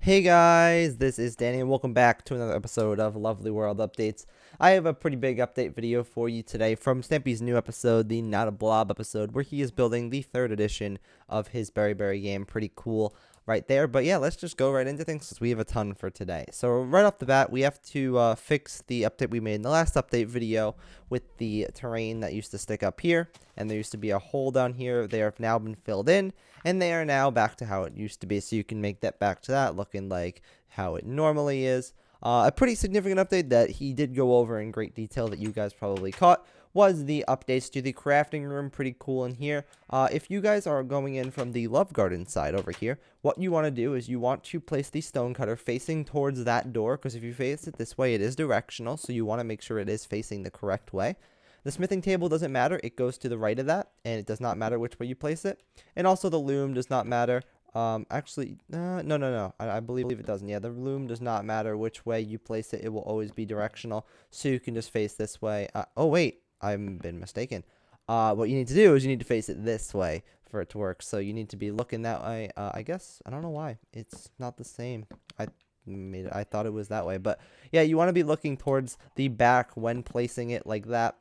Hey guys, this is Danny and welcome back to another episode of Lovely World Updates. I have a pretty big update video for you today from Stampy's new episode, the Not a Blob episode, where he is building the 3rd edition of his Berry game. Pretty cool right there. But yeah, let's just go right into things because we have a ton for today. So right off the bat, we have to fix the update we made in the last update video with the terrain that used to stick up here. And there used to be a hole down here. They have now been filled in. And they are now back to how it used to be. So you can make that back to that looking like how it normally is. A pretty significant update that he did go over in great detail that you guys probably caught was the updates to the crafting room. Pretty cool in here. If you guys are going in from the Love Garden side over here, what you want to do is you want to place the stone cutter facing towards that door, because if you face it this way, it is directional, so you want to make sure it is facing the correct way. The smithing table doesn't matter. It goes to the right of that, and it does not matter which way you place it. And also the loom does not matter. No. I believe it doesn't. Yeah, the loom does not matter which way you place it. It will always be directional, so you can just face this way. Oh, wait. I've been mistaken. What you need to do is you need to face it this way for it to work. So you need to be looking that way. I guess. I don't know why. It's not the same. I thought it was that way. But, yeah, you want to be looking towards the back when placing it like that.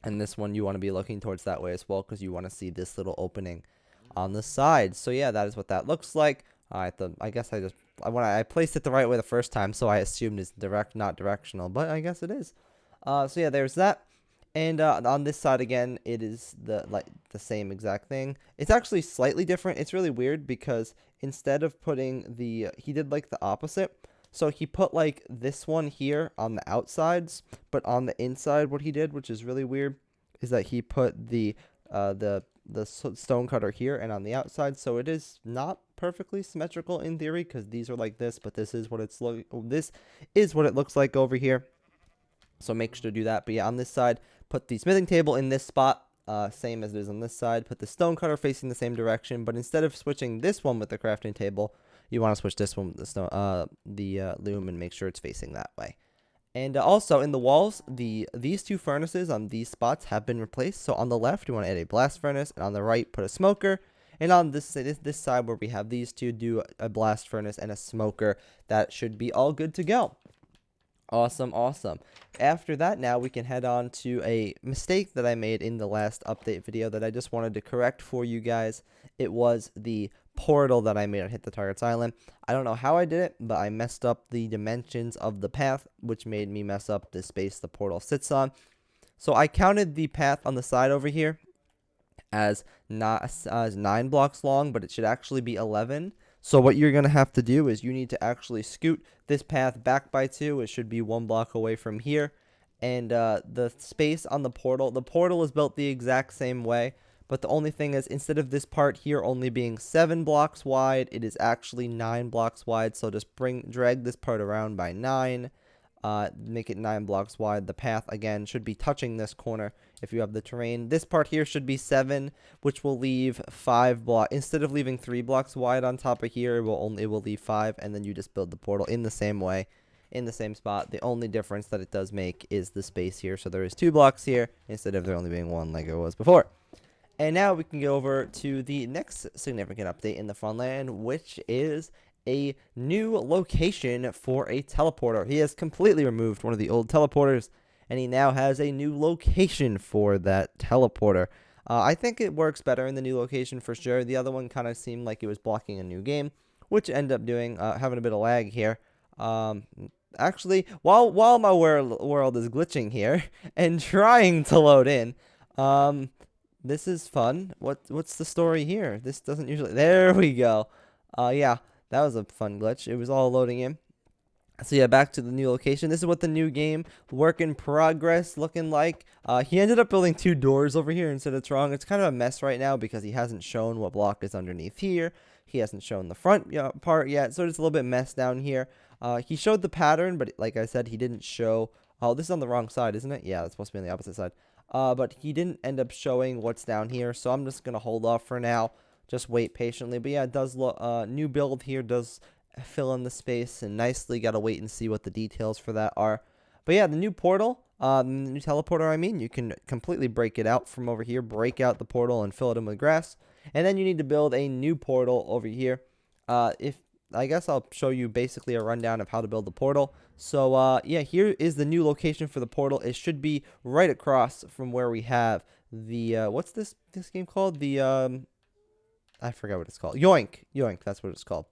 And this one you want to be looking towards that way as well, because you want to see this little opening on the side. So yeah, that is what that looks like. I guess I placed it the right way the first time, so I assumed it's not directional, but I guess it is. So yeah, there's that. And on this side again, it is the same exact thing. It's actually slightly different. It's really weird because instead of putting he did like the opposite. So he put like this one here on the outsides, but on the inside what he did, which is really weird, is that he put the stone cutter here and on the outside. So it is not perfectly symmetrical in theory, because these are like this, but this is what it looks like over here. So make sure to do that. But yeah, on this side, put the smithing table in this spot, same as it is on this side. Put the stone cutter facing the same direction, but instead of switching this one with the crafting table, you want to switch this one with the loom and make sure it's facing that way. And also in the walls, these two furnaces on these spots have been replaced. So on the left, you want to add a blast furnace, and on the right, put a smoker. And on this side where we have these two, do a blast furnace and a smoker. That should be all good to go. Awesome. After that, now we can head on to a mistake that I made in the last update video that I just wanted to correct for you guys. It was the portal that I made on Hit the Target's Island. I don't know how I did it, but I messed up the dimensions of the path, which made me mess up the space the portal sits on. So I counted the path on the side over here as 9 blocks long, but it should actually be 11. So what you're going to have to do is you need to actually scoot this path back by 2. It should be 1 block away from here. And the space on the portal is built the exact same way. But the only thing is, instead of this part here only being 7 blocks wide, it is actually 9 blocks wide. So just drag this part around by 9. Make it 9 blocks wide. The path, again, should be touching this corner if you have the terrain. This part here should be 7, which will leave 5 blocks. Instead of leaving 3 blocks wide on top of here, it will leave 5, and then you just build the portal in the same way, in the same spot. The only difference that it does make is the space here. So there is 2 blocks here instead of there only being 1 like it was before. And now we can go over to the next significant update in the Funland, which is a new location for a teleporter. He has completely removed one of the old teleporters, and he now has a new location for that teleporter. I think it works better in the new location for sure. The other one kind of seemed like it was blocking a new game, which ended up doing having a bit of lag here. Actually, while my world is glitching here and trying to load in, this is fun. What's the story here? This doesn't usually. There we go. Yeah. That was a fun glitch. It was all loading in. So yeah, back to the new location. This is what the new game, work in progress, looking like. He ended up building 2 doors over here instead of wrong. It's kind of a mess right now because he hasn't shown what block is underneath here. He hasn't shown the front part yet, so it's a little bit messed down here. He showed the pattern, but like I said, he didn't show. Oh, this is on the wrong side, isn't it? Yeah, it's supposed to be on the opposite side. But he didn't end up showing what's down here, so I'm just gonna hold off for now. Just wait patiently. But yeah, it does look, new build here does fill in the space and nicely. Gotta wait and see what the details for that are. But yeah, the new portal, the new teleporter, I mean, you can completely break it out from over here. Break out the portal and fill it in with grass. And then you need to build a new portal over here. If I guess I'll show you basically a rundown of how to build the portal. So yeah, here is the new location for the portal. It should be right across from where we have the what's this game called? The I forgot what it's called. Yoink. Yoink, that's what it's called.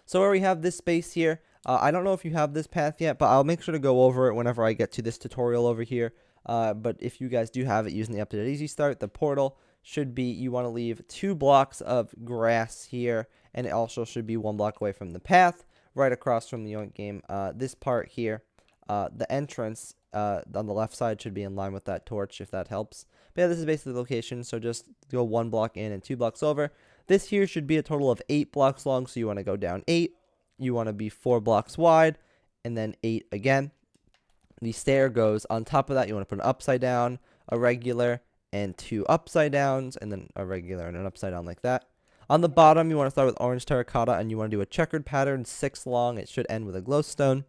So where we have this space here, I don't know if you have this path yet, but I'll make sure to go over it whenever I get to this tutorial over here. But if you guys do have it using the updated easy start, the portal should be, you want to leave 2 blocks of grass here, and it also should be 1 block away from the path, right across from the Yoink game. This part here, the entrance on the left side should be in line with that torch, if that helps. But yeah, this is basically the location, so just go 1 block in and 2 blocks over. This here should be a total of 8 blocks long, so you want to go down 8. You want to be 4 blocks wide, and then 8 again. The stair goes on top of that. You want to put an upside down, a regular, and 2 upside downs, and then a regular and an upside down like that. On the bottom, you want to start with orange terracotta, and you want to do a checkered pattern, 6 long. It should end with a glowstone.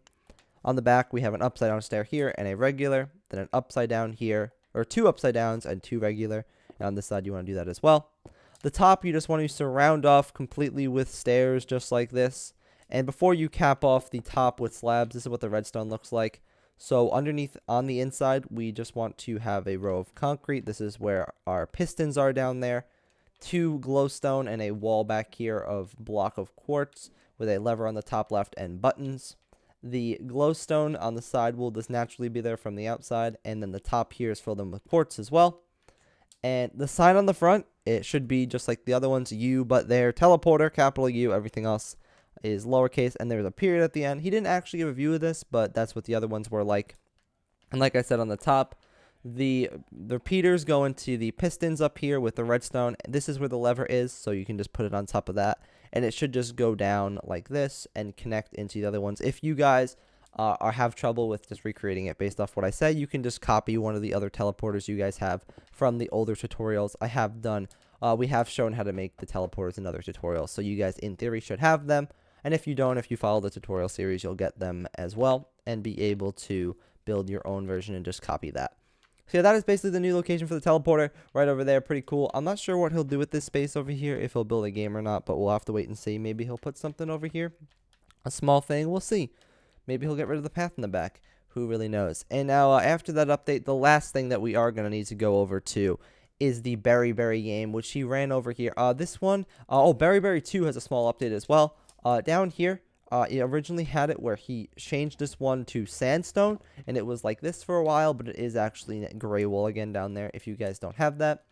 On the back, we have an upside down stair here and a regular, then an upside down here, or 2 upside downs and 2 regular. And on this side, you want to do that as well. The top, you just want to surround off completely with stairs, just like this. And before you cap off the top with slabs, this is what the redstone looks like. So underneath, on the inside, we just want to have a row of concrete. This is where our pistons are down there. 2 glowstone and a wall back here of block of quartz with a lever on the top left and buttons. The glowstone on the side will just naturally be there from the outside, and then the top here is filled in with quartz as well. And the sign on the front, it should be just like the other ones, U, but they're teleporter, capital U, everything else is lowercase, and there's a period at the end. He didn't actually give a view of this, but that's what the other ones were like. And like I said on the top, the repeaters go into the pistons up here with the redstone. This is where the lever is, so you can just put it on top of that, and it should just go down like this and connect into the other ones. If you guys have trouble with just recreating it based off what I said, you can just copy one of the other teleporters you guys have from the older tutorials I have done. We have shown how to make the teleporters in other tutorials, so you guys in theory should have them. And if you don't, if you follow the tutorial series, you'll get them as well and be able to build your own version and just copy that. So yeah, that is basically the new location for the teleporter right over there. Pretty cool. I'm not sure what he'll do with this space over here, if he'll build a game or not, but we'll have to wait and see. Maybe he'll put something over here, a small thing. We'll see. Maybe he'll get rid of the path in the back. Who really knows? And now after that update, the last thing that we are going to need to go over to is the Berry game, which he ran over here. This one, Berry 2 has a small update as well. Down here, he originally had it where he changed this one to sandstone, and it was like this for a while, but it is actually gray wool again down there if you guys don't have that.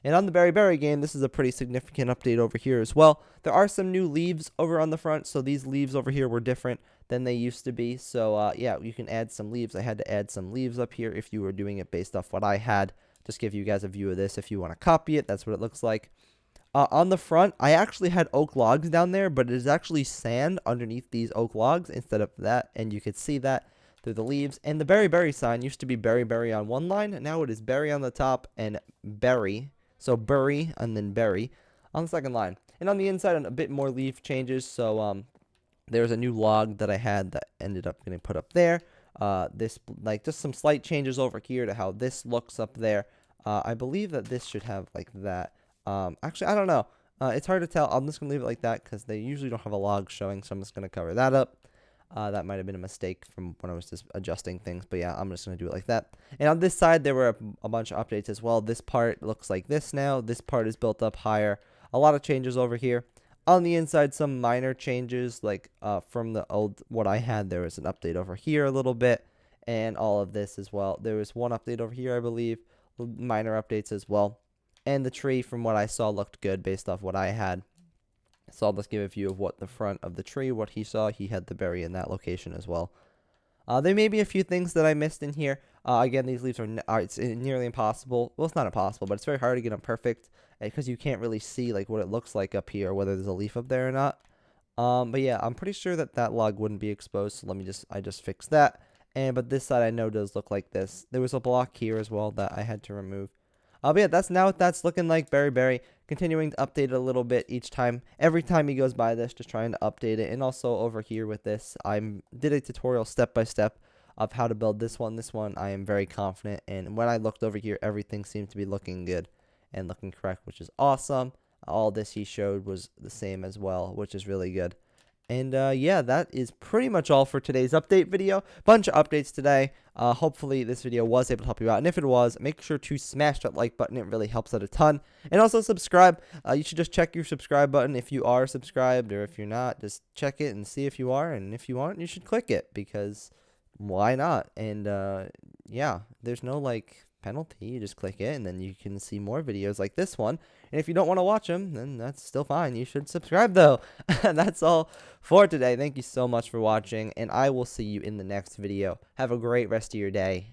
And on the Berry game, this is a pretty significant update over here as well. There are some new leaves over on the front, so these leaves over here were different than they used to be. So yeah, you can add some leaves. I had to add some leaves up here if you were doing it based off what I had. Just give you guys a view of this if you want to copy it. That's what it looks like. On the front, I actually had oak logs down there, but it is actually sand underneath these oak logs instead of that, and you could see that through the leaves. And the berry sign used to be berry on one line, and now it is berry on the top and berry. So berry and then berry on the second line. And on the inside, a bit more leaf changes. So there's a new log that I had that ended up getting put up there. This, like, just some slight changes over here to how this looks up there. I believe that this should have like that. Actually, I don't know. It's hard to tell. I'm just going to leave it like that because they usually don't have a log showing, so I'm just going to cover that up. That might have been a mistake from when I was just adjusting things, but yeah, I'm just going to do it like that. And on this side, there were a bunch of updates as well. This part looks like this now. This part is built up higher. A lot of changes over here. On the inside, some minor changes, like from the old, what I had, there was an update over here a little bit, and all of this as well. There was one update over here, I believe, minor updates as well. And the tree, from what I saw, looked good based off what I had. So I'll just give a view of what the front of the tree, what he saw. He had the berry in that location as well. There may be a few things that I missed in here. Again, these leaves are it's nearly impossible. Well, it's not impossible, but it's very hard to get them perfect because you can't really see like what it looks like up here, whether there's a leaf up there or not. But yeah, I'm pretty sure that that log wouldn't be exposed. So I just fixed that. But this side I know does look like this. There was a block here as well that I had to remove. But yeah, that's now what that's looking like. Berry, continuing to update it a little bit each time. Every time he goes by this, just trying to update it. And also over here with this, I did a tutorial step by step of how to build this one. This one I am very confident. And when I looked over here, everything seemed to be looking good and looking correct, which is awesome. All this he showed was the same as well, which is really good. And yeah, that is pretty much all for today's update video. Bunch of updates today. Hopefully this video was able to help you out. And if it was, make sure to smash that like button. It really helps out a ton. And also subscribe. You should just check your subscribe button if you are subscribed, or if you're not, just check it and see if you are. And if you aren't, you should click it, because why not? And yeah, there's no like penalty. You just click it and then you can see more videos like this one. And if you don't want to watch them, then that's still fine. You should subscribe though. And that's all for today. Thank you so much for watching, and I will see you in the next video. Have a great rest of your day,